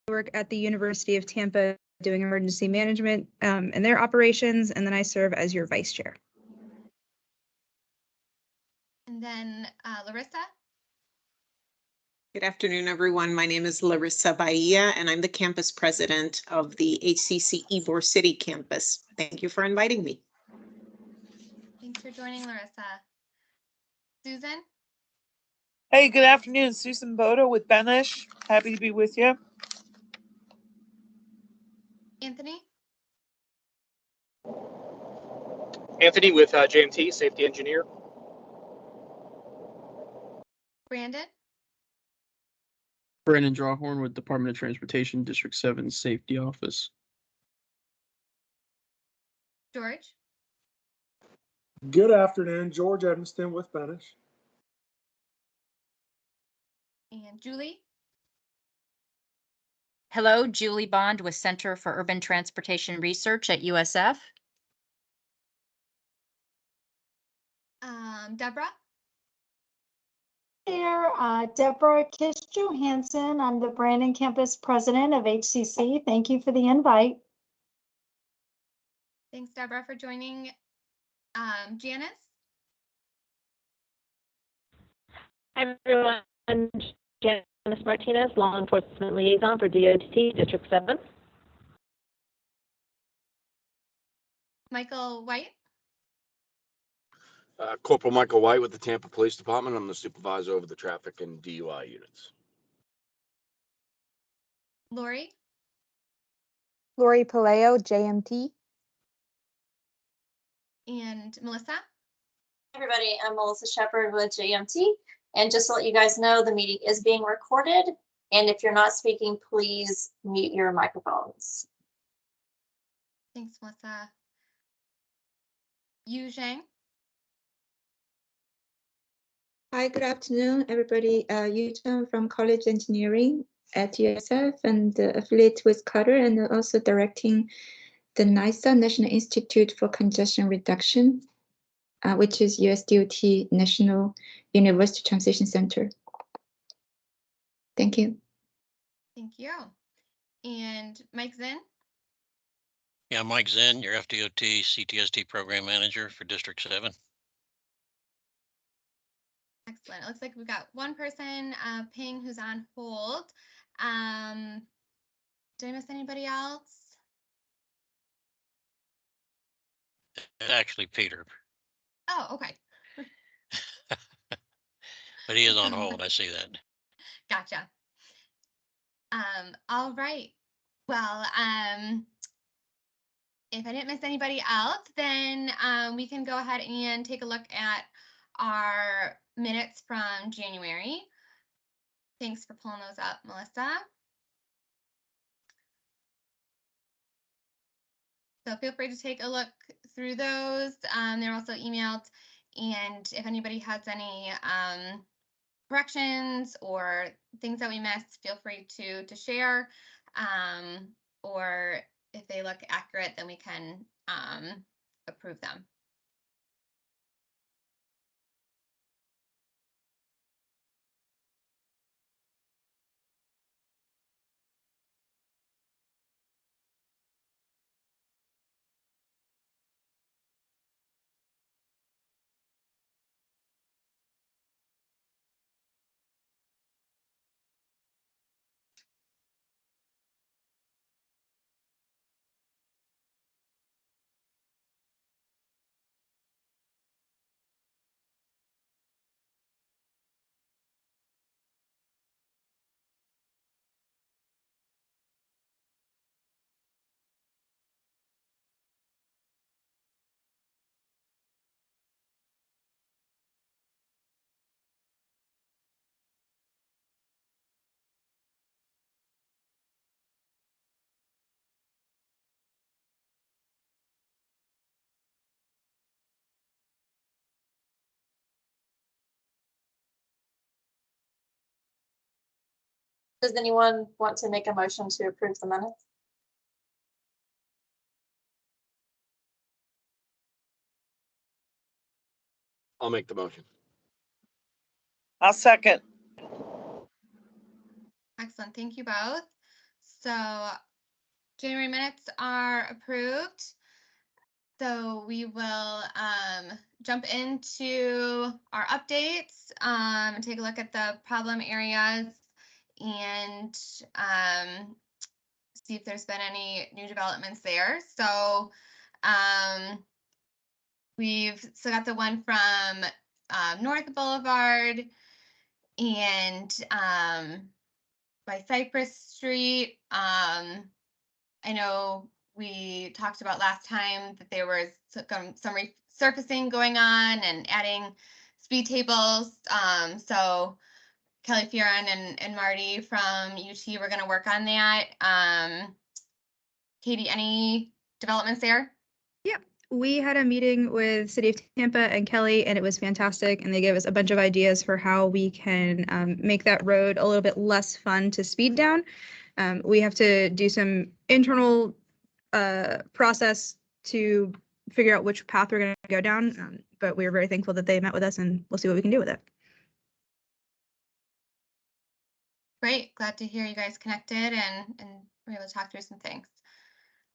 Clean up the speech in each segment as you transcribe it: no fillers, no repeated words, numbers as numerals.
work at the University of Tampa doing emergency management and their operations, and then I serve as your vice chair. And then Larissa. Good afternoon, everyone. My name is Larissa Bahia, and I'm the campus president of the HCC Ybor City campus. Thank you for inviting me. Thanks for joining, Larissa. Susan. Hey, good afternoon. Susan Boda with Benish. Happy to be with you. Anthony. Anthony with JMT, safety engineer. Brandon. Brandon Drawhorn with Department of Transportation, District 7 Safety Office. George. Good afternoon, George Evanston with Benish. And Julie. Hello, Julie Bond with Center for Urban Transportation Research at USF. Deborah. Here, Deborah Kish Johansson. I'm the Brandon Campus President of HCC. Thank you for the invite. Thanks, Deborah, for joining. Janice. Hi, everyone. I'm Janice Martinez, Law Enforcement Liaison for DOT District 7. Michael White. Corporal Michael White with the Tampa Police Department. I'm the supervisor over the traffic and DUI units. Lori. Lori Paleo, JMT. And Melissa. Everybody, I'm Melissa Shepard with JMT. And just to let you guys know, the meeting is being recorded. And if you're not speaking, please mute your microphones. Thanks, Melissa. Yu Zhang. Hi, good afternoon, everybody. Yu Zhang from College Engineering at USF and affiliate with Carter, and also directing the NISA, National Institute for Congestion Reduction, which is USDOT National University Transition Center. Thank you. Thank you. And Mike Zinn. Yeah, Mike Zinn, your FDOT CTST Program Manager for District 7. Excellent. It looks like we've got one person, Ping, who's on hold. Did I miss anybody else? Actually, Peter. Oh, okay. But he is on hold. I see that. Gotcha. All right. Well, if I didn't miss anybody else, then we can go ahead and take a look at our minutes from January. Thanks for pulling those up, Melissa. So feel free to take a look through those. They're also emailed. And if anybody has any corrections or things that we missed, feel free to share. Or if they look accurate, then we can approve them. Does anyone want to make a motion to approve the minutes? I'll make the motion. I'll second. Excellent. Thank you both. So January minutes are approved. So we will jump into our updates and take a look at the problem areas and see if there's been any new developments there. So we've still got the one from North Boulevard and by Cypress Street. I know we talked about last time that there was some resurfacing going on and adding speed tables. So Kelly Fioran and Marty from UT were going to work on that. Katie, any developments there? Yeah, we had a meeting with City of Tampa and Kelly, and it was fantastic. And they gave us a bunch of ideas for how we can make that road a little bit less fun to speed down. We have to do some internal process to figure out which path we're going to go down. But we are very thankful that they met with us, and we'll see what we can do with it. Great. Glad to hear you guys connected and were able to talk through some things.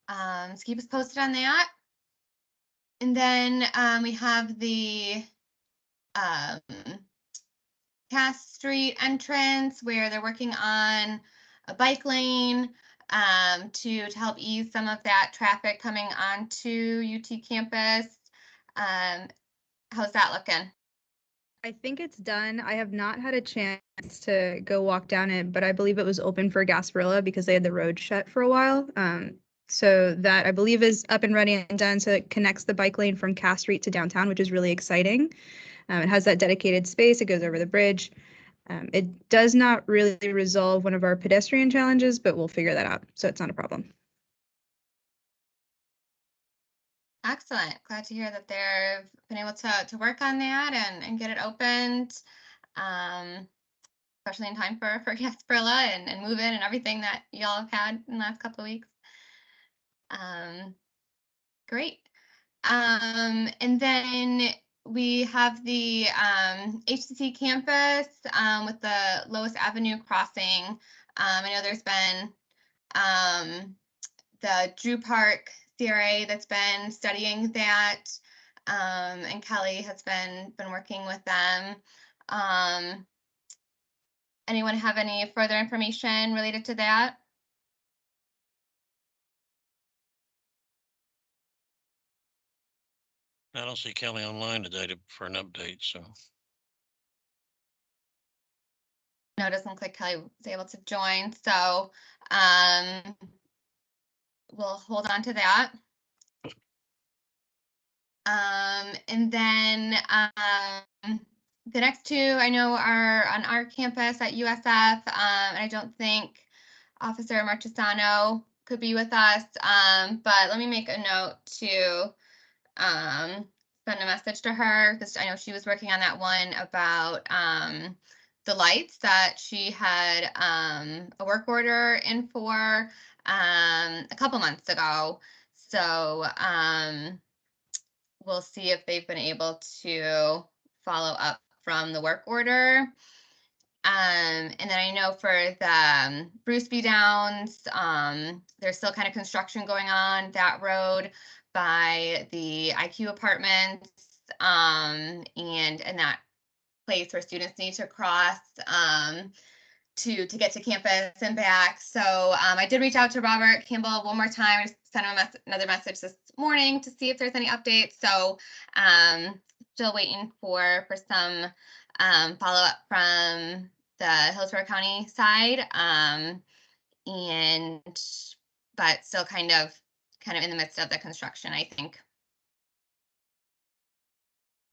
So keep us posted on that. And then we have the Cass Street entrance where they're working on a bike lane to help ease some of that traffic coming onto UT campus. How's that looking? I think it's done. I have not had a chance to go walk down it, but I believe it was open for Gasparilla because they had the road shut for a while. So that I believe is up and running and done. So it connects the bike lane from Cass Street to downtown, which is really exciting. It has that dedicated space. It goes over the bridge. It does not really resolve one of our pedestrian challenges, but we'll figure that out. So it's not a problem. Excellent. Glad to hear that they've been able to work on that and get it opened, especially in time for Gasparilla and move in and everything that y'all have had in the last couple of weeks. Great. And then we have the HCC campus with the Lois Avenue crossing. I know there's been the Drew Park CRA that's been studying that, and Kelly has been working with them. Anyone have any further information related to that? I don't see Kelly online today for an update, so. No, it doesn't look like Kelly was able to join, so we'll hold on to that. And then the next two I know are on our campus at USF, and I don't think Officer Marchesano could be with us, but let me make a note to send a message to her because I know she was working on that one about the lights that she had a work order in for a couple months ago. So we'll see if they've been able to follow up from the work order. And then I know for the Bruce B. Downs, there's still kind of construction going on that road by the IQ apartments and that place where students need to cross to get to campus and back. So I did reach out to Robert Campbell one more time. I just sent him another message this morning to see if there's any updates. So still waiting for some follow-up from the Hillsborough County side, but still kind of in the midst of the construction, I think.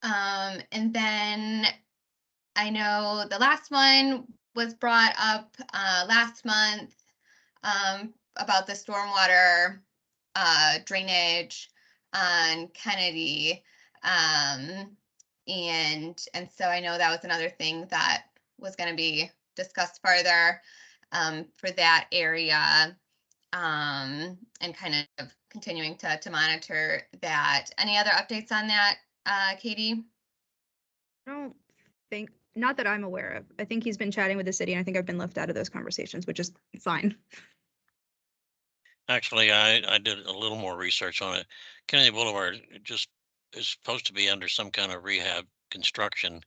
And then I know the last one was brought up last month about the stormwater drainage on Kennedy. And so I know that was another thing that was going to be discussed further for that area, and kind of continuing to monitor that. Any other updates on that, Katie? I don't think, not that I'm aware of. I think he's been chatting with the city, and I think I've been left out of those conversations, which is fine. Actually, I did a little more research on it. Kennedy Boulevard just is supposed to be under some kind of rehab construction.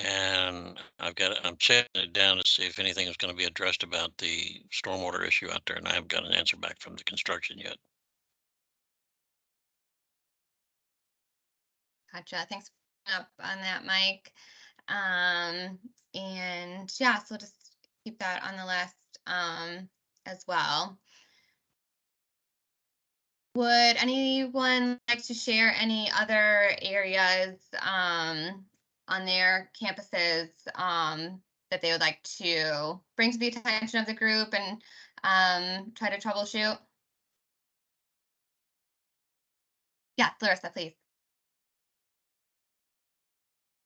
And I'm checking it down to see if anything is going to be addressed about the stormwater issue out there. And I haven't got an answer back from the construction yet. Gotcha. Thanks for up on that, Mike. And yeah, so just keep that on the list as well. Would anyone like to share any other areas on their campuses that they would like to bring to the attention of the group and try to troubleshoot? Yeah, Larissa, please.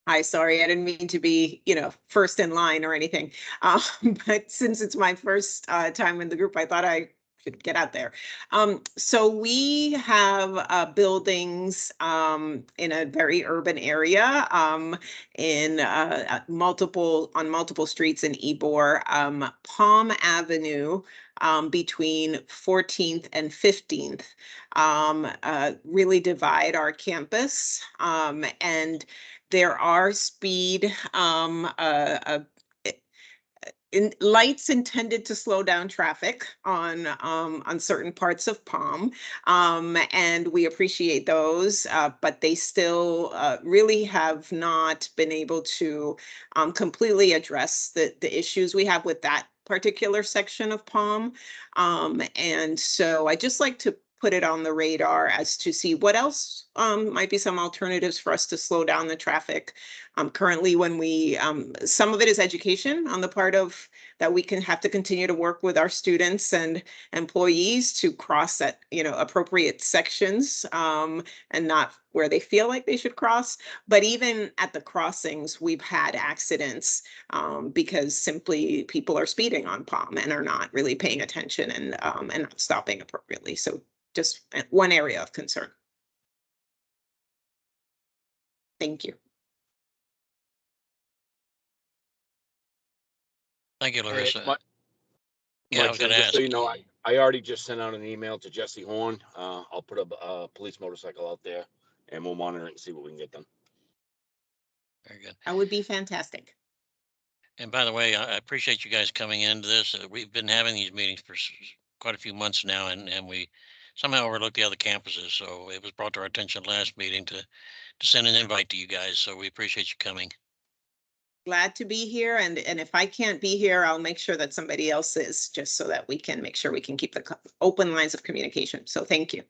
Hi, sorry, I didn't mean to be, first in line or anything. But since it's my first time in the group, I thought I should get out there. So we have buildings in a very urban area in on multiple streets in Ybor. Palm Avenue between 14th and 15th really divide our campus, and there are speed lights intended to slow down traffic on certain parts of Palm, and we appreciate those, but they still really have not been able to completely address the issues we have with that particular section of Palm, and so I just like to put it on the radar as to see what else might be some alternatives for us to slow down the traffic. Currently, when we, some of it is education on the part of that we can have to continue to work with our students and employees to cross at, appropriate sections and not where they feel like they should cross. But even at the crossings, we've had accidents because simply people are speeding on Palm and are not really paying attention and not stopping appropriately. So just one area of concern. Thank you. Thank you, Larissa. Mike, Yeah, I was going to just ask. so you know, I already just sent out an email to Jesse Horn. I'll put a police motorcycle out there and we'll monitor it and see what we can get done. Very good. That would be fantastic. And by the way, I appreciate you guys coming into this. We've been having these meetings for quite a few months now, and we somehow overlooked the other campuses. So it was brought to our attention last meeting to send an invite to you guys. So we appreciate you coming. Glad to be here, and if I can't be here, I'll make sure that somebody else is, just so that we can make sure we can keep the open lines of communication. So thank you.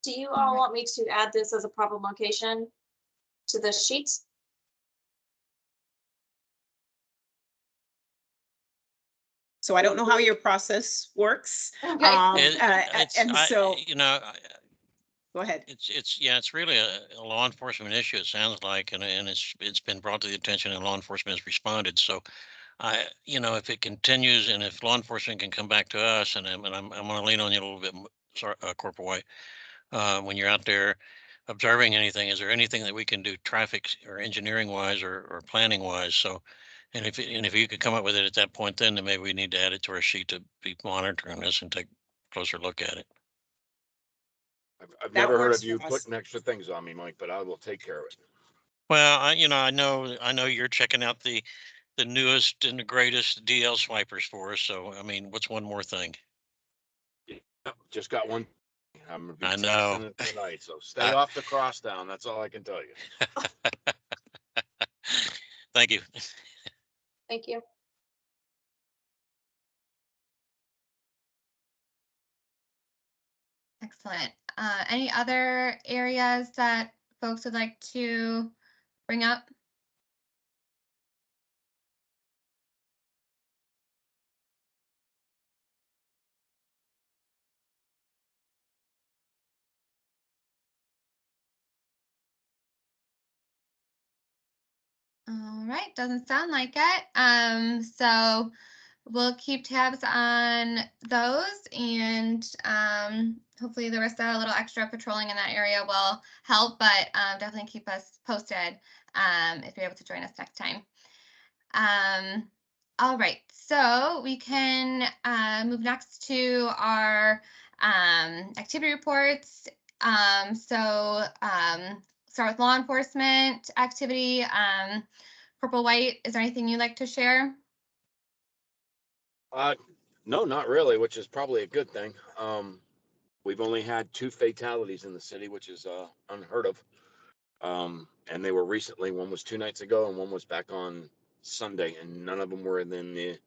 Do you all want me to add this as a problem location to the sheets? So I don't know how your process works. Okay. Go ahead. It's really a law enforcement issue. It sounds like, and it's been brought to the attention, and law enforcement has responded. So if it continues, and if law enforcement can come back to us, and I'm going to lean on you a little bit, sorry, Corporal White, when you're out there observing anything, is there anything that we can do traffic or engineering wise or planning wise? So, and if you could come up with it at that point, then maybe we need to add it to our sheet to be monitoring this and take a closer look at it. I've never heard of you putting extra things on me, Mike, but I will take care of it. Well, I know you're checking out the newest and the greatest DL swipers for us. So, I mean, what's one more thing? Yep, just got one. I'm gonna be I know. testing it tonight, so stay off the cross down. That's all I can tell you. Thank you. Thank you. Excellent. Any other areas that folks would like to bring up? All right, doesn't sound like it. So we'll keep tabs on those, and hopefully the rest of a little extra patrolling in that area will help, but definitely keep us posted if you're able to join us next time. All right, so we can move next to our activity reports. Start with law enforcement activity. Purple White, is there anything you'd like to share? No, not really, which is probably a good thing. We've only had 2 fatalities in the city, which is unheard of. And they were recently, one was 2 nights ago and one was back on Sunday, and none of them were in the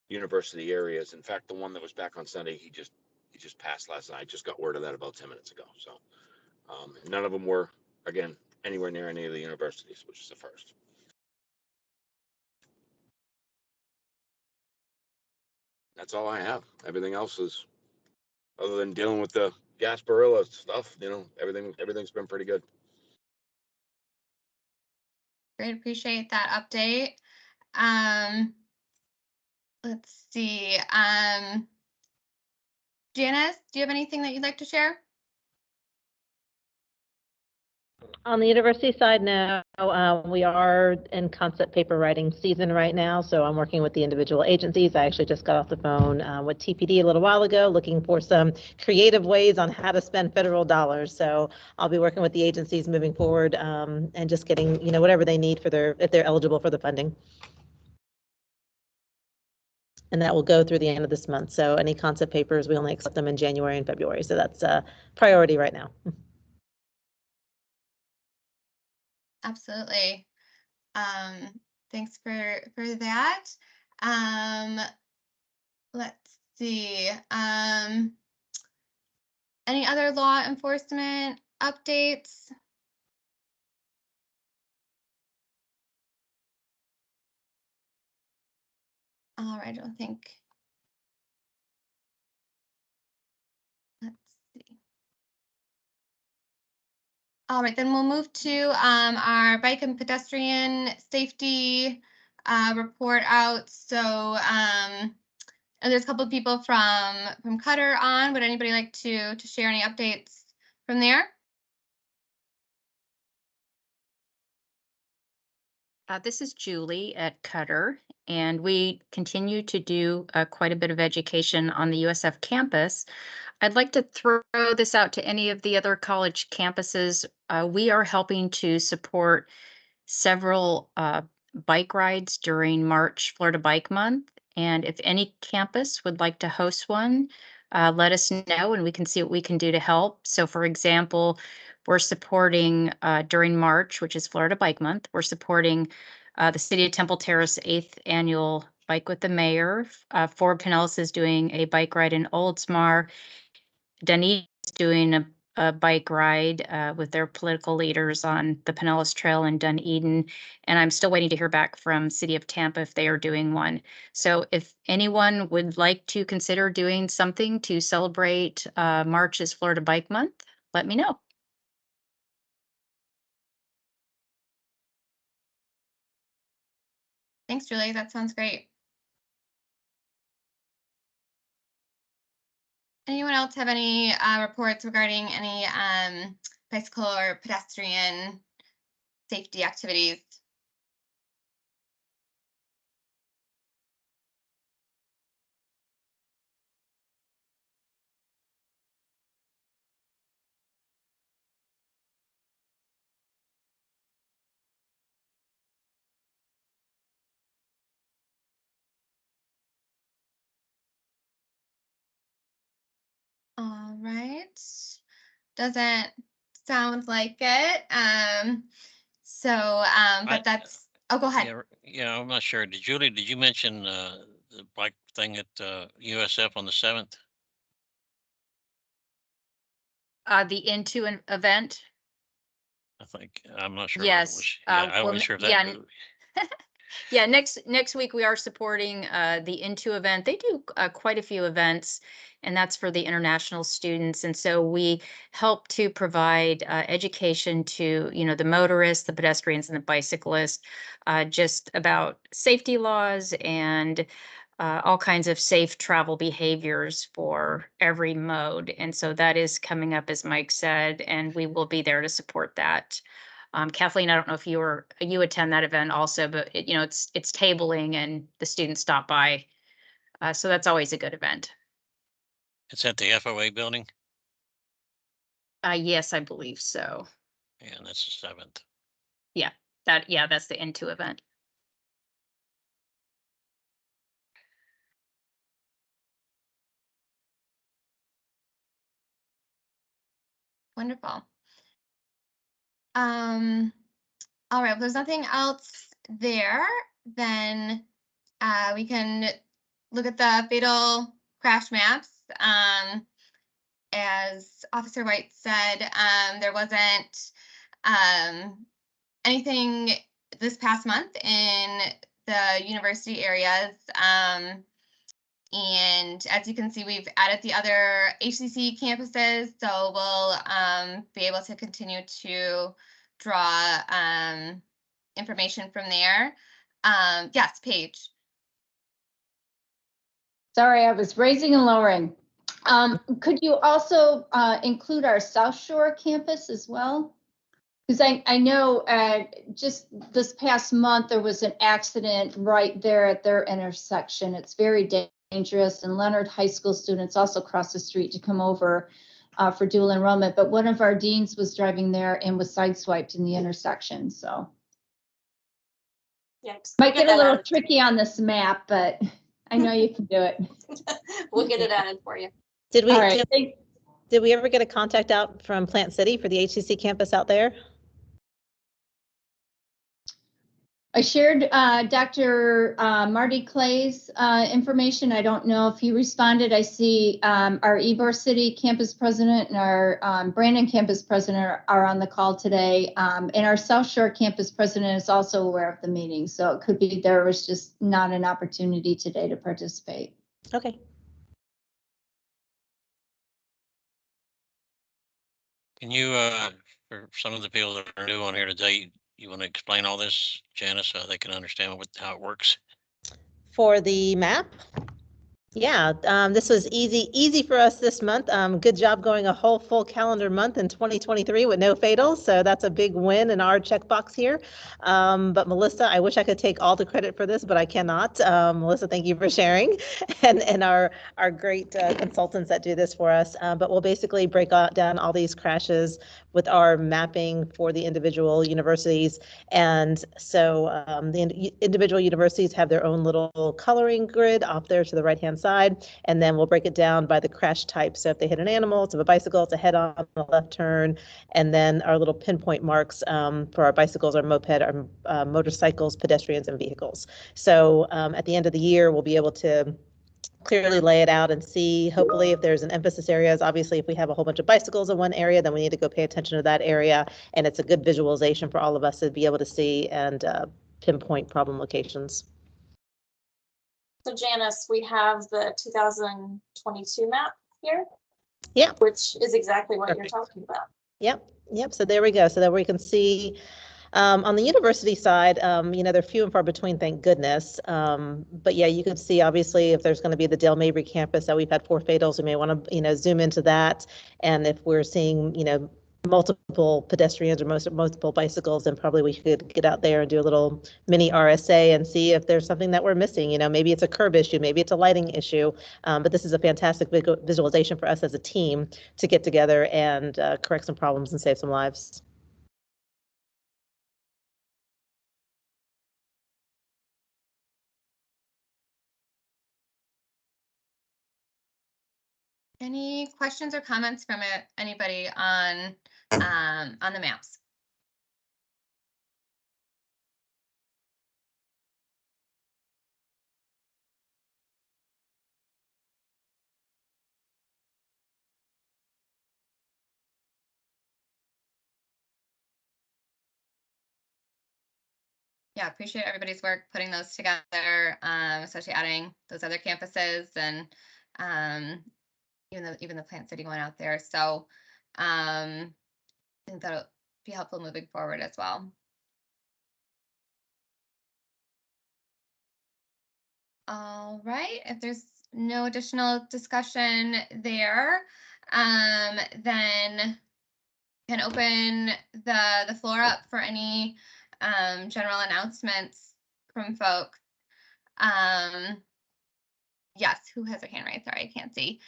university areas. In fact, the one that was back on Sunday, he just passed last night. I just got word of that about 10 minutes ago. So none of them were, again, anywhere near any of the universities, which is the first. That's all I have. Everything else is, other than dealing with the Gasparilla stuff, everything's been pretty good. Great, appreciate that update. Let's see. Janice, do you have anything that you'd like to share? On the university side now, we are in concept paper writing season right now, so I'm working with the individual agencies. I actually just got off the phone with TPD a little while ago, looking for some creative ways on how to spend federal dollars. So I'll be working with the agencies moving forward and just getting, whatever they need for if they're eligible for the funding. And that will go through the end of this month. So any concept papers, we only accept them in January and February. So that's a priority right now. Absolutely. Thanks for that. Let's see. Any other law enforcement updates? All right, I don't think. Let's see. All right, then we'll move to our bike and pedestrian safety report out. So there's a couple of people from Cutter on. Would anybody like to share any updates from there? This is Julie at Cutter, and we continue to do quite a bit of education on the USF campus. I'd like to throw this out to any of the other college campuses. We are helping to support several bike rides during March Florida Bike Month. And if any campus would like to host one, let us know and we can see what we can do to help. So for example, we're supporting during March, which is Florida Bike Month, we're supporting the City of Temple Terrace 8th Annual Bike with the Mayor. Ford Pinellas is doing a bike ride in Oldsmar. Dunedin is doing a bike ride with their political leaders on the Pinellas Trail in Dunedin. And I'm still waiting to hear back from City of Tampa if they are doing one. So if anyone would like to consider doing something to celebrate March's Florida Bike Month, let me know. Thanks, Julie. That sounds great. Anyone else have any reports regarding any bicycle or pedestrian safety activities? All right. Doesn't sound like it. But that's, oh, go ahead. Yeah, I'm not sure. Julie, did you mention the bike thing at USF on the 7th? The Into an event. I think, I'm not sure. Yes. I wasn't sure if that. Yeah, next week we are supporting the Into event. They do quite a few events, and that's for the international students. And so we help to provide education to the motorists, the pedestrians, and the bicyclists, just about safety laws and all kinds of safe travel behaviors for every mode. And so that is coming up, as Mike said, and we will be there to support that. Kathleen, I don't know if you attend that event also, but it's tabling and the students stop by. So that's always a good event. It's at the FOA building? Yes, I believe so. Yeah, that's the 7th. Yeah, that's the N2 event. Wonderful. All right, well, there's nothing else there, then we can look at the fatal crash maps. As Officer White said, there wasn't anything this past month in the university areas. And as you can see, we've added the other HCC campuses, so we'll be able to continue to draw information from there. Yes, Paige. Sorry, I was raising and lowering. Could you also include our South Shore campus as well? Because I know just this past month, there was an accident right there at their intersection. It's very dangerous, and Leonard High School students also crossed the street to come over for dual enrollment. But one of our deans was driving there and was sideswiped in the intersection. So Yikes. might get a little tricky on this map, but I know you can do it. We'll get it added for you. Did we, All right. did we ever get a contact out from Plant City for the HCC campus out there? I shared Dr. Marty Clay's information. I don't know if he responded. I see our Ybor City campus president and our Brandon campus president are on the call today. And our South Shore campus president is also aware of the meeting. So it could be there was just not an opportunity today to participate. Okay. Can you, for some of the people that are new on here today, you want to explain all this, Janice, so they can understand how it works? For the map? Yeah, this was easy for us this month. Good job going a whole full calendar month in 2023 with no fatals. So that's a big win in our checkbox here. But Melissa, I wish I could take all the credit for this, but I cannot. Melissa, thank you for sharing, and our great consultants that do this for us. But we'll basically break down all these crashes with our mapping for the individual universities. And so the individual universities have their own little coloring grid off there to the right-hand side, and then we'll break it down by the crash type. So if they hit an animal, it's a bicycle, it's a head-on, a left turn, and then our little pinpoint marks for our bicycles, our moped, our motorcycles, pedestrians, and vehicles. So at the end of the year, we'll be able to clearly lay it out and see, hopefully, if there's an emphasis areas. Obviously, if we have a whole bunch of bicycles in one area, then we need to go pay attention to that area. And it's a good visualization for all of us to be able to see and pinpoint problem locations. So Janice, we have the 2022 map here. Yeah. Which is exactly what Perfect. You're talking about. Yep. So there we go. So that we can see on the university side, they're few and far between, thank goodness. But yeah, you can see obviously if there's going to be the Dale Mabry campus that we've had 4 fatals, we may want to, zoom into that. And if we're seeing, multiple pedestrians or multiple bicycles, then probably we could get out there and do a little mini RSA and see if there's something that we're missing. Maybe it's a curb issue, maybe it's a lighting issue. But this is a fantastic visualization for us as a team to get together and correct some problems and save some lives. Any questions or comments from anybody on the maps? Yeah, appreciate everybody's work putting those together, especially adding those other campuses and even the Plant City one out there. So I think that'll be helpful moving forward as well. All right, if there's no additional discussion there, then can open the floor up for any general announcements from folks. Yes, who has their hand raised? Sorry, I can't see.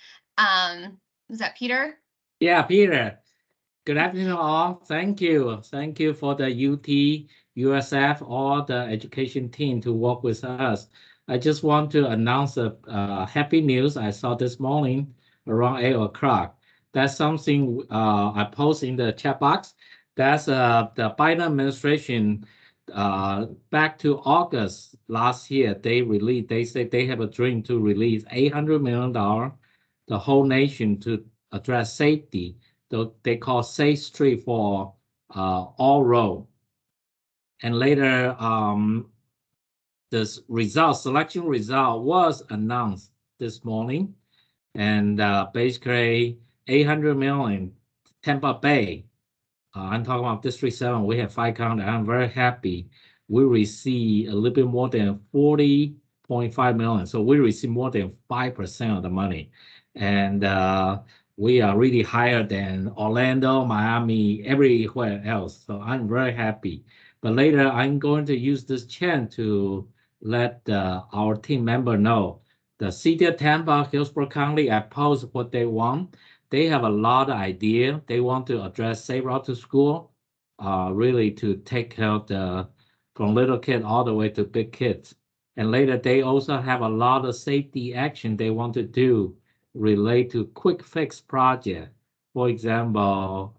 Is that Peter? Yeah, Peter. Good afternoon, all. Thank you. Thank you for the UT, USF, all the education team to work with us. I just want to announce a happy news I saw this morning around 8 o'clock. That's something I posted in the chat box. That's the Biden administration back to August last year, they said they have a dream to release $800 million, the whole nation to address safety. They call Safe Street for all road. And later, the selection result was announced this morning. And basically 800 million, Tampa Bay. I'm talking about District 7. We have 5 counties. I'm very happy. We receive a little bit more than 40.5 million. So we receive more than 5% of the money. And we are really higher than Orlando, Miami, everywhere else. So I'm very happy. But later, I'm going to use this chance to let our team member know. The city of Tampa, Hillsborough County, I post what they want. They have a lot of idea. They want to address safe route to school, really to take care of from little kid all the way to big kids. And later, they also have a lot of safety action they want to do relate to quick fix project. For example,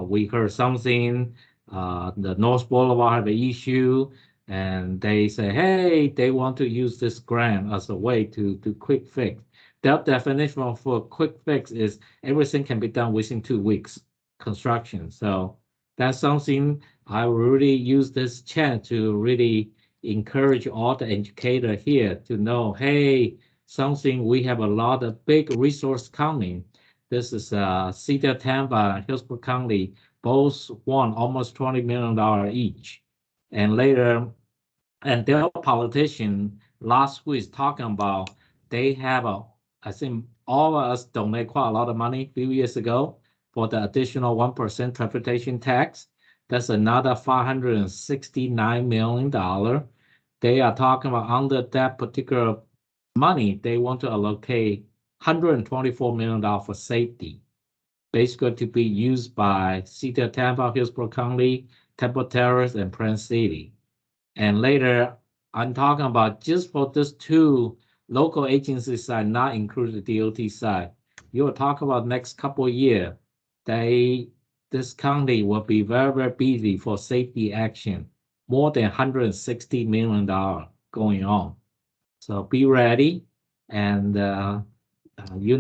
we heard something, the North Boulevard have an issue, and they say, hey, they want to use this grant as a way to quick fix. That definition for quick fix is everything can be done within 2 weeks construction. So that's something I really use this chance to really encourage all the educators here to know, hey, something we have a lot of big resource coming. This is City of Tampa, Hillsborough County, both won almost $20 million each. And later, and their politician last week talking about they have I think all of us donate quite a lot of money a few years ago for the additional 1% transportation tax. That's another $569 million. They are talking about under that particular money, they want to allocate $124 million for safety, basically to be used by City of Tampa, Hillsborough County, Temple Terrace, and Prince City. And later, I'm talking about just for these 2 local agencies side, not included the DOT side. You will talk about next couple of years, this county will be very, very busy for safety action, more than $160 million going on. So be ready. And, if you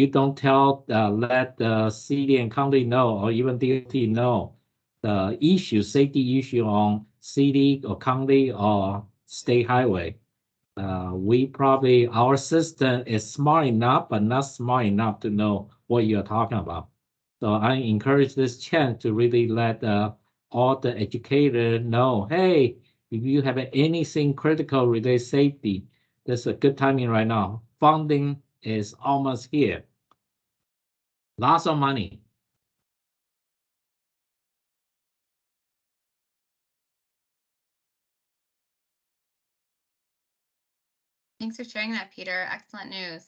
don't let the city and county know, or even DOT know, the safety issue on city or county or state highway, our system is smart enough, but not smart enough to know what you're talking about. So I encourage this chance to really let all the educators know, hey, if you have anything critical related safety, there's a good timing right now. Funding is almost here. Lots of money. Thanks for sharing that, Peter. Excellent news.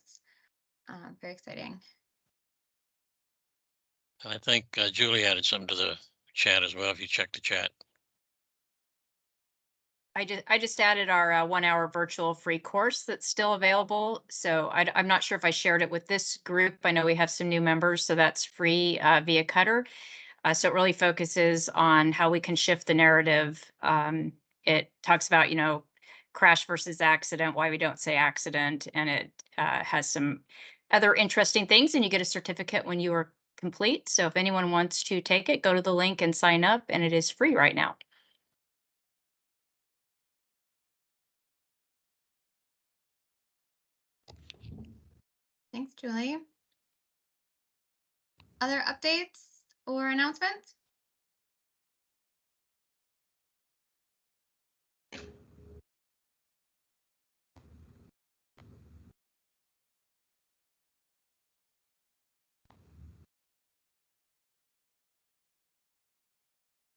Very exciting. And I think Julie added something to the chat as well, if you check the chat. I just added our 1-hour virtual free course that's still available. So I'm not sure if I shared it with this group. I know we have some new members, so that's free via Cutter. So it really focuses on how we can shift the narrative. It talks about, crash versus accident, why we don't say accident, and it has some other interesting things, and you get a certificate when you are complete. So if anyone wants to take it, go to the link and sign up, and it is free right now. Thanks, Julie. Other updates or announcements?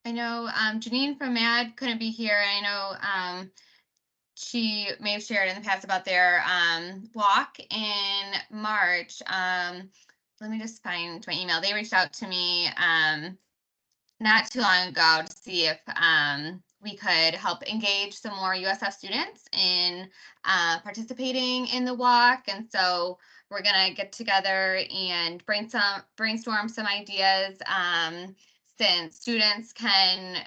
I know Janine from MAD couldn't be here. I know she may have shared in the past about their walk in March. Let me just find my email. They reached out to me not too long ago to see if we could help engage some more USF students in participating in the walk. And so we're gonna get together and brainstorm some ideas since students can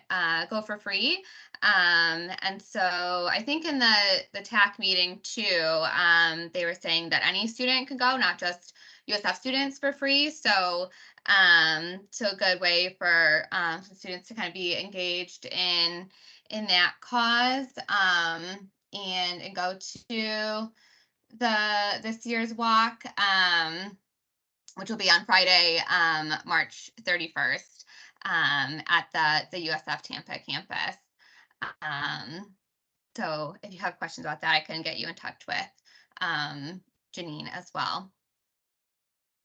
go for free. And so I think in the TAC meeting too, they were saying that any student could go, not just USF students for free. So a good way for students to kind of be engaged in that cause and go to this year's walk, which will be on Friday, March 31st at the USF Tampa campus. So if you have questions about that, I can get you in touch with Janine as well,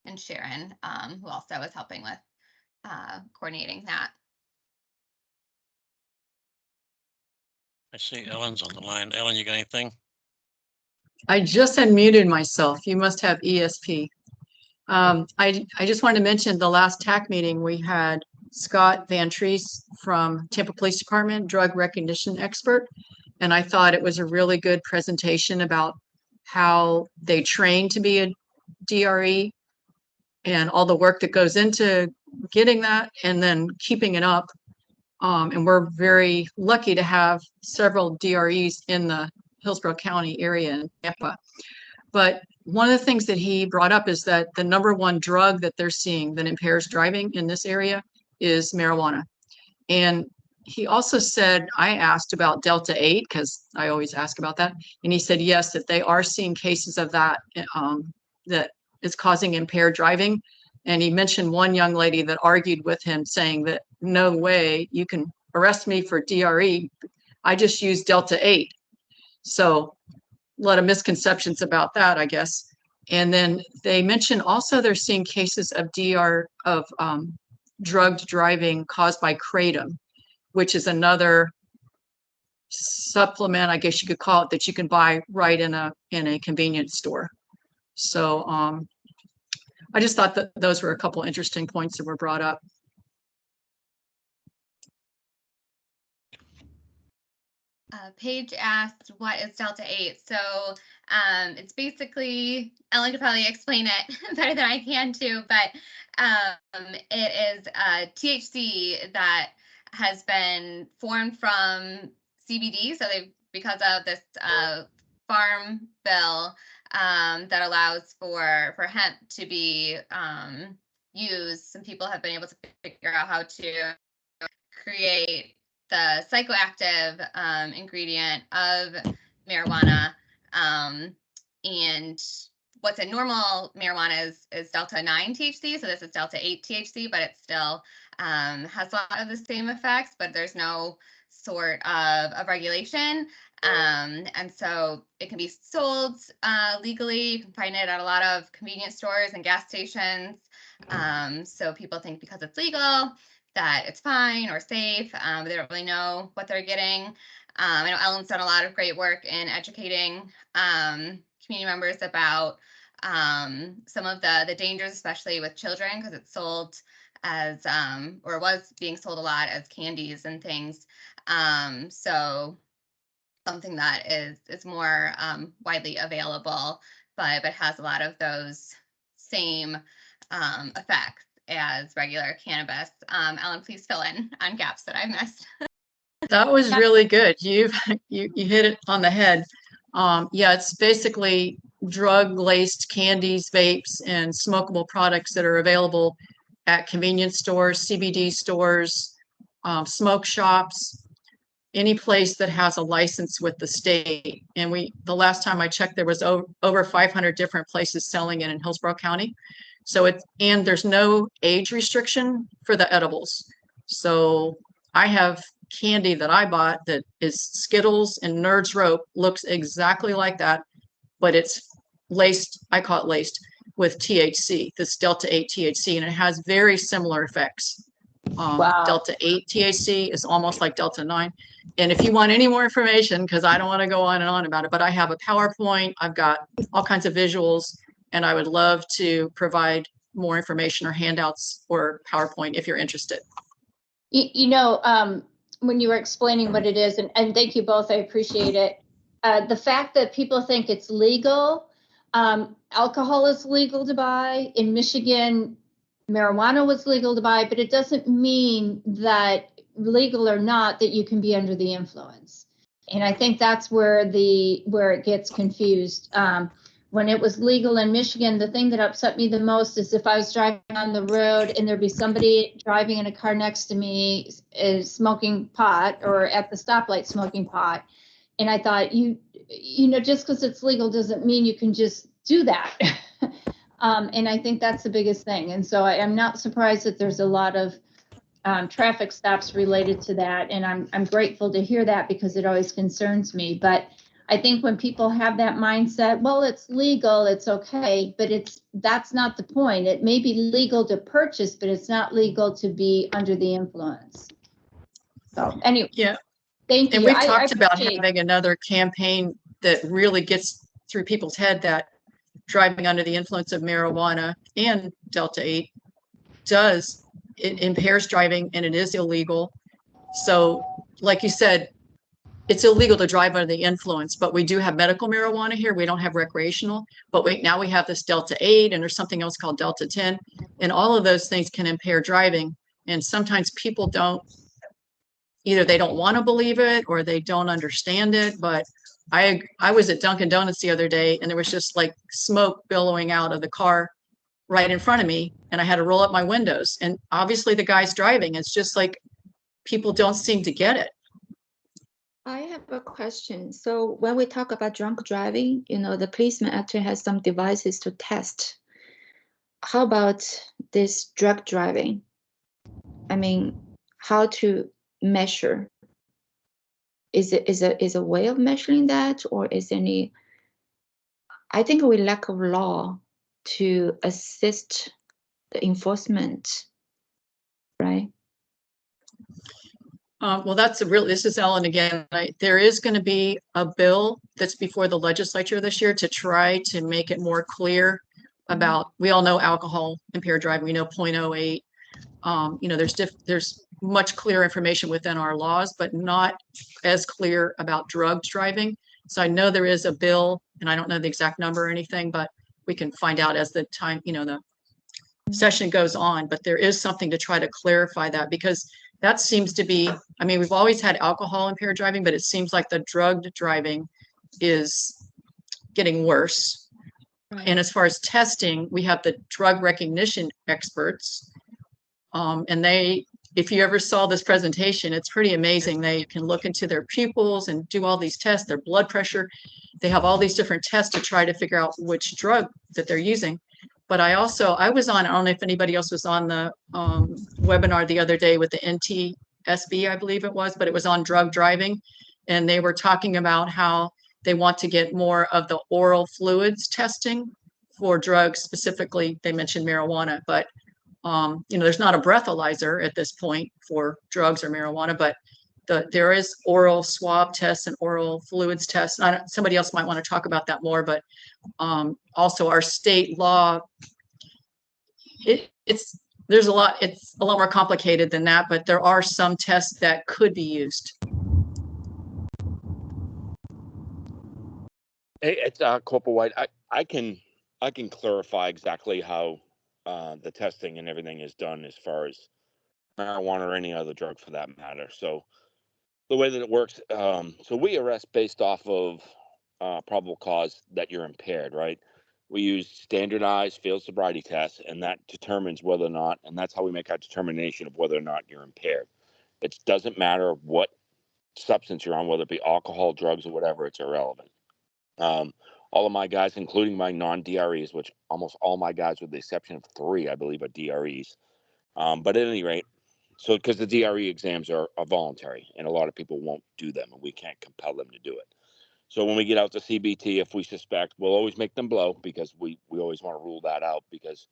and Sharon, who also is helping with coordinating that. I see Ellen's on the line. Ellen, you got anything? I just unmuted myself. You must have ESP. I just wanted to mention the last TAC meeting we had Scott Van Treese from Tampa Police Department, drug recognition expert. And I thought it was a really good presentation about how they train to be a DRE and all the work that goes into getting that and then keeping it up. And we're very lucky to have several DREs in the Hillsborough County area in Tampa. But one of the things that he brought up is that the #1 drug that they're seeing that impairs driving in this area is marijuana. And he also said, I asked about Delta 8 because I always ask about that. And he said, yes, that they are seeing cases of that that is causing impaired driving. And he mentioned one young lady that argued with him saying that no way you can arrest me for DRE. I just used Delta 8. So a lot of misconceptions about that, I guess. And then they mentioned also they're seeing cases of drugged driving caused by kratom, which is another supplement, I guess you could call it, that you can buy right in a convenience store. So I just thought that those were a couple interesting points that were brought up. Paige asked, what is Delta 8? So it's basically, Ellen could probably explain it better than I can too, but it is THC that has been formed from CBD. So because of this farm bill that allows for hemp to be used, some people have been able to figure out how to create the psychoactive ingredient of marijuana, and what's in normal marijuana is Delta 9 THC, so this is Delta 8 THC, but it still has a lot of the same effects, but there's no sort of regulation, and so it can be sold legally. You can find it at a lot of convenience stores and gas stations, so people think because it's legal that it's fine or safe, but they don't really know what they're getting. I know Ellen's done a lot of great work in educating community members about some of the dangers, especially with children, because it's sold as, or was being sold a lot as candies and things. So something that is more widely available, but has a lot of those same effects as regular cannabis. Ellen, please fill in on gaps that I missed. That was really good. You hit it on the head. Yeah, it's basically drug-laced candies, vapes, and smokable products that are available at convenience stores, CBD stores, smoke shops, any place that has a license with the state. And the last time I checked, there was over 500 different places selling it in Hillsborough County. So and there's no age restriction for the edibles. So I have candy that I bought that is Skittles and Nerds Rope, looks exactly like that, but it's laced, I call it laced, with THC, this Delta 8 THC, and it has very similar effects Wow. Delta 8 THC is almost like Delta 9. And if you want any more information, because I don't want to go on and on about it, but I have a PowerPoint, I've got all kinds of visuals, and I would love to provide more information or handouts or PowerPoint if you're interested. You know, when you were explaining what it is, and thank you both, I appreciate it. The fact that people think it's legal, alcohol is legal to buy. In Michigan, marijuana was legal to buy, but it doesn't mean that legal or not that you can be under the influence. And I think that's where it gets confused. When it was legal in Michigan, the thing that upset me the most is if I was driving on the road and there'd be somebody driving in a car next to me is smoking pot, or at the stoplight smoking pot. And I thought, you know, just because it's legal doesn't mean you can just do that. And I think that's the biggest thing. And so I'm not surprised that there's a lot of traffic stops related to that. And I'm grateful to hear that, because it always concerns me. But I think when people have that mindset, well, it's legal, it's okay, but that's not the point. It may be legal to purchase, but it's not legal to be under the influence. So anyway, yeah, thank you. And we've talked about appreciate having another campaign that really gets through people's head that driving under the influence of marijuana and Delta 8 it impairs driving, and it is illegal. So like you said, it's illegal to drive under the influence, but we do have medical marijuana here. We don't have recreational, but now we have this Delta 8, and there's something else called Delta 10, and all of those things can impair driving. And sometimes people either they don't want to believe it or they don't understand it. But I was at Dunkin' Donuts the other day, and there was just like smoke billowing out of the car right in front of me, and I had to roll up my windows. And obviously the guy's driving. It's just like people don't seem to get it. I have a question. So when we talk about drunk driving, you know, the policeman actually has some devices to test. How about this drug driving? I mean, how to measure? Is a way of measuring that, or is any? I think we lack of law to assist the enforcement, right? Well, this is Ellen again. There is going to be a bill that's before the legislature this year to try to make it more clear about, we all know alcohol impaired driving, we know 0.08. You know, there's much clearer information within our laws, but not as clear about drugged driving. So I know there is a bill, and I don't know the exact number or anything, but we can find out as the time, you know, the session goes on. But there is something to try to clarify that, because that seems to be, I mean, we've always had alcohol impaired driving, but it seems like the drugged driving is getting worse. Right. And as far as testing, we have the drug recognition experts. And if you ever saw this presentation, it's pretty amazing. They can look into their pupils and do all these tests, their blood pressure. They have all these different tests to try to figure out which drug that they're using. But I was on, I don't know if anybody else was on the webinar the other day with the NTSB, I believe it was, but it was on drug driving. And they were talking about how they want to get more of the oral fluids testing for drugs. Specifically, they mentioned marijuana, but you know, there's not a breathalyzer at this point for drugs or marijuana, but there is oral swab tests and oral fluids tests. Somebody else might want to talk about that more, but also our state law, it's a lot more complicated than that, but there are some tests that could be used. Hey, it's Corporal White. I can clarify exactly how the testing and everything is done as far as marijuana or any other drug for that matter. So the way that it works, so we arrest based off of probable cause that you're impaired, right? We use standardized field sobriety tests, and that determines whether or not, and that's how we make our determination of whether or not you're impaired. It doesn't matter what substance you're on, whether it be alcohol, drugs, or whatever, it's irrelevant. All of my guys, including my non-DREs, which almost all my guys, with the exception of 3, I believe, are DREs. But at any rate, so because the DRE exams are voluntary, and a lot of people won't do them, and we can't compel them to do it. So when we get out to CBT, if we suspect, we'll always make them blow, because we always want to rule that out, because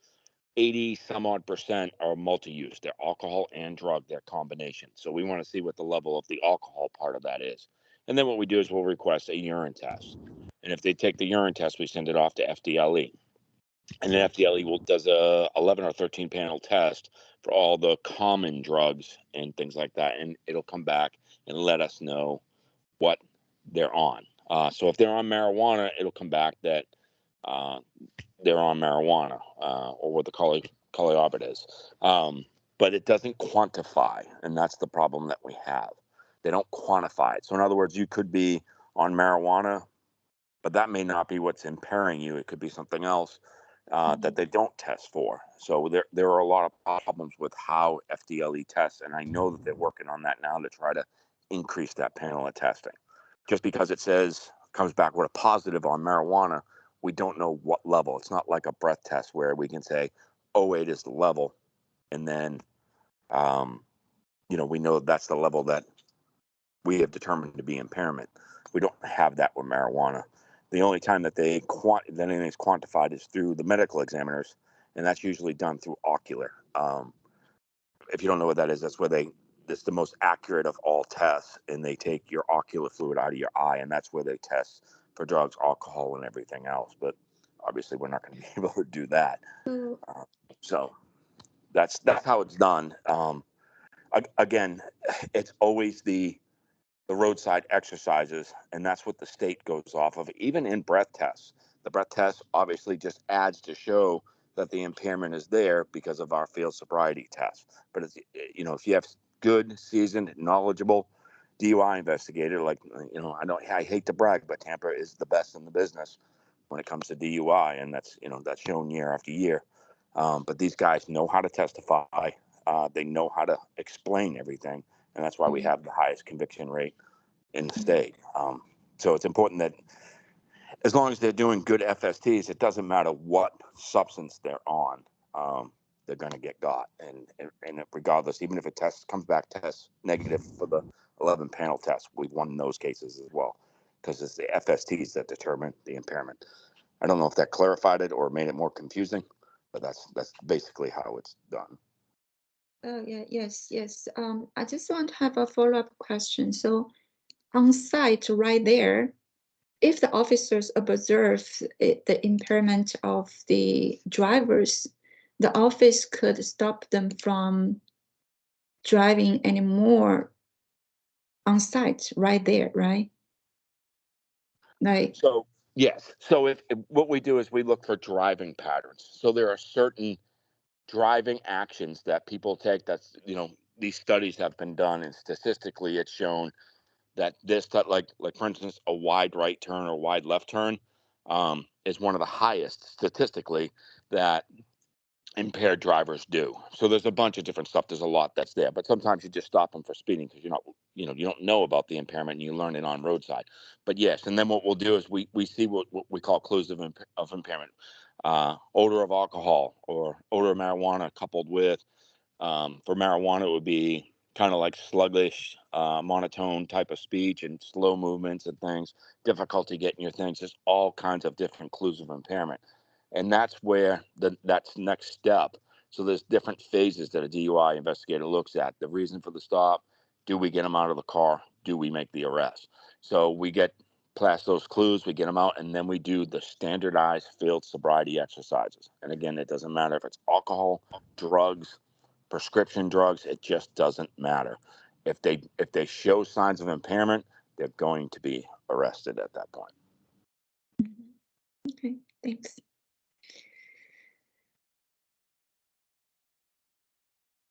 80 some odd percent are multi-use. They're alcohol and drug, they're combination. So we want to see what the level of the alcohol part of that is. And then what we do is we'll request a urine test. And if they take the urine test, we send it off to FDLE. And then FDLE does a 11 or 13 panel test for all the common drugs and things like that. And it'll come back and let us know what they're on. So if they're on marijuana, it'll come back that they're on marijuana or what the Colliobit is. But it doesn't quantify, and that's the problem that we have. They don't quantify it. So in other words, you could be on marijuana, but that may not be what's impairing you. It could be something else that they don't test for. So there are a lot of problems with how FDLE tests, and I know that they're working on that now to try to increase that panel of testing. Just because it comes back with a positive on marijuana, we don't know what level. It's not like a breath test where we can say 08 is the level, and then we know that's the level that we have determined to be impairment. We don't have that with marijuana. The only time that anything is quantified is through the medical examiners, and that's usually done through ocular. If you don't know what that is, it's the most accurate of all tests, and they take your ocular fluid out of your eye, and that's where they test for drugs, alcohol, and everything else. But obviously, we're not going to be able to do that. So that's how it's done. Again, it's always the roadside exercises, and that's what the state goes off of. Even in breath tests, the breath test obviously just adds to show that the impairment is there because of our field sobriety test. But it's, if you have good, seasoned, knowledgeable DUI investigator, like I hate to brag, but Tampa is the best in the business when it comes to DUI, and that's shown year after year. But these guys know how to testify. They know how to explain everything, and that's why we have the highest conviction rate in the state. So it's important that as long as they're doing good FSTs, it doesn't matter what substance they're on, they're going to get got. And regardless, even if a test comes back test negative for the 11 panel test, we've won those cases as well, because it's the FSTs that determine the impairment. I don't know if that clarified it or made it more confusing, but that's basically how it's done. Yes. I just want to have a follow-up question. So on site right there, if the officers observe the impairment of the drivers, the office could stop them from driving anymore on site right there, right? So yes. So if what we do is we look for driving patterns. So there are certain driving actions that people take. That's these studies have been done, and statistically it's shown that like for instance a wide right turn or wide left turn is one of the highest statistically that impaired drivers do. So there's a bunch of different stuff. There's a lot that's there, but sometimes you just stop them for speeding because you don't know about the impairment and you learn it on roadside. But yes, and then what we'll do is we see what we call clues of impairment, odor of alcohol or odor of marijuana coupled with for marijuana, it would be kind of like sluggish, monotone type of speech and slow movements and things, difficulty getting your things, just all kinds of different clues of impairment. And that's where that's next step. So there's different phases that a DUI investigator looks at. The reason for the stop, do we get them out of the car? Do we make the arrest? So we get past those clues, we get them out, and then we do the standardized field sobriety exercises. And again, it doesn't matter if it's alcohol, drugs, prescription drugs, it just doesn't matter. If they show signs of impairment, they're going to be arrested at that point. Okay, thanks.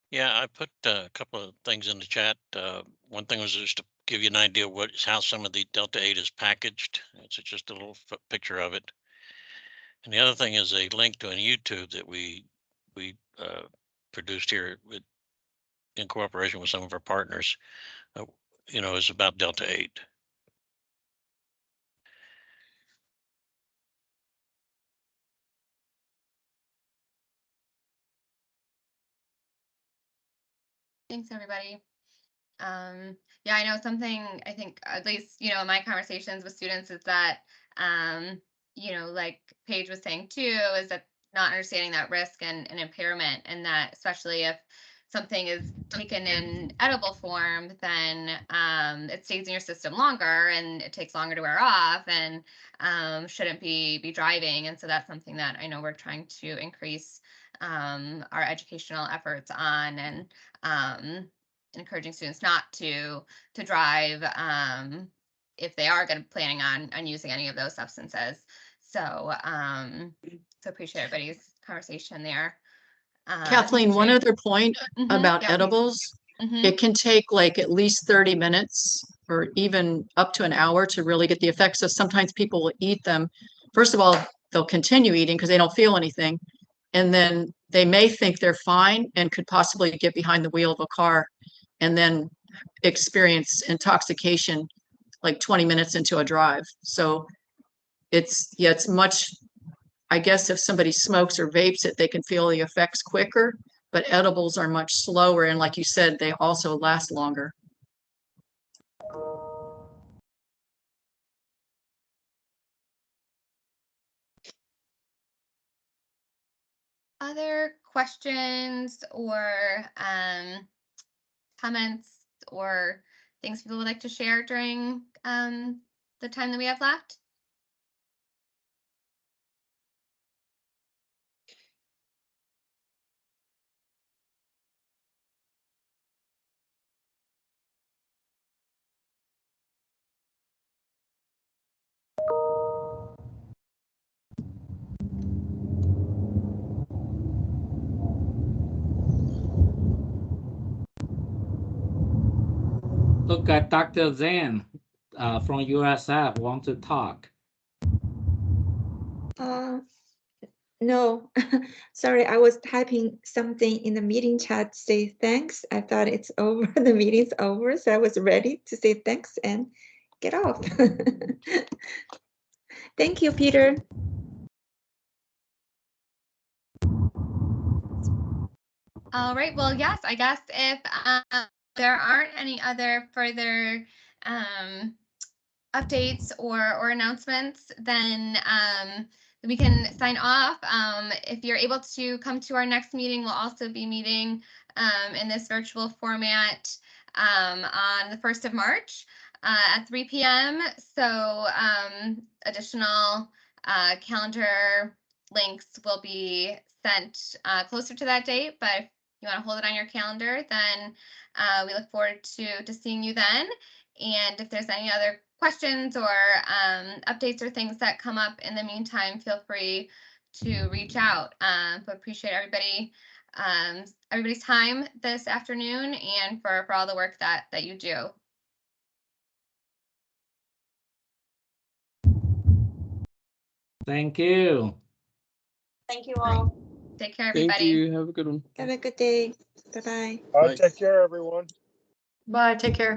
Yeah, I put a couple of things in the chat. One thing was just to give you an idea of how some of the Delta 8 is packaged. It's just a little picture of it. And the other thing is a link to a YouTube that we produced here in cooperation with some of our partners. Is about Delta 8. Thanks, everybody. Yeah, I know something, I think, at least, in my conversations with students is that, like Paige was saying too, is that, not understanding that risk and impairment, and that especially if something is taken in edible form, then it stays in your system longer and it takes longer to wear off, and shouldn't be driving. And so that's something that I know we're trying to increase our educational efforts on, and encouraging students not to drive if they are planning on using any of those substances. So so appreciate everybody's conversation there. Kathleen, one other point about yeah. edibles. It can take like at least 30 minutes or even up to an hour to really get the effects. So sometimes people will eat them. First of all, they'll continue eating because they don't feel anything. And then they may think they're fine and could possibly get behind the wheel of a car and then experience intoxication like 20 minutes into a drive. So it's much, I guess if somebody smokes or vapes it, they can feel the effects quicker, but edibles are much slower. And like you said, they also last longer. Other questions or comments or things people would like to share during the time that we have left? Look at Dr. Zan from USF want to talk. No, sorry, I was typing something in the meeting chat to say thanks. I thought it's over, the meeting's over, so I was ready to say thanks and get off. Thank you, Peter. All right, well, yes, I guess if there aren't any other further updates or announcements, then we can sign off. If you're able to come to our next meeting, we'll also be meeting in this virtual format on the 1st of March at 3 p.m. So additional calendar links will be sent closer to that date, but if you want to hold it on your calendar, then we look forward to seeing you then. And if there's any other questions or updates or things that come up in the meantime, feel free to reach out. But appreciate everybody's time this afternoon and for all the work that you do. Thank you. Thank you all. Take care, everybody. Thank you. Have a good one. Have a good day. Bye-bye. Take care, everyone. Bye. Take care.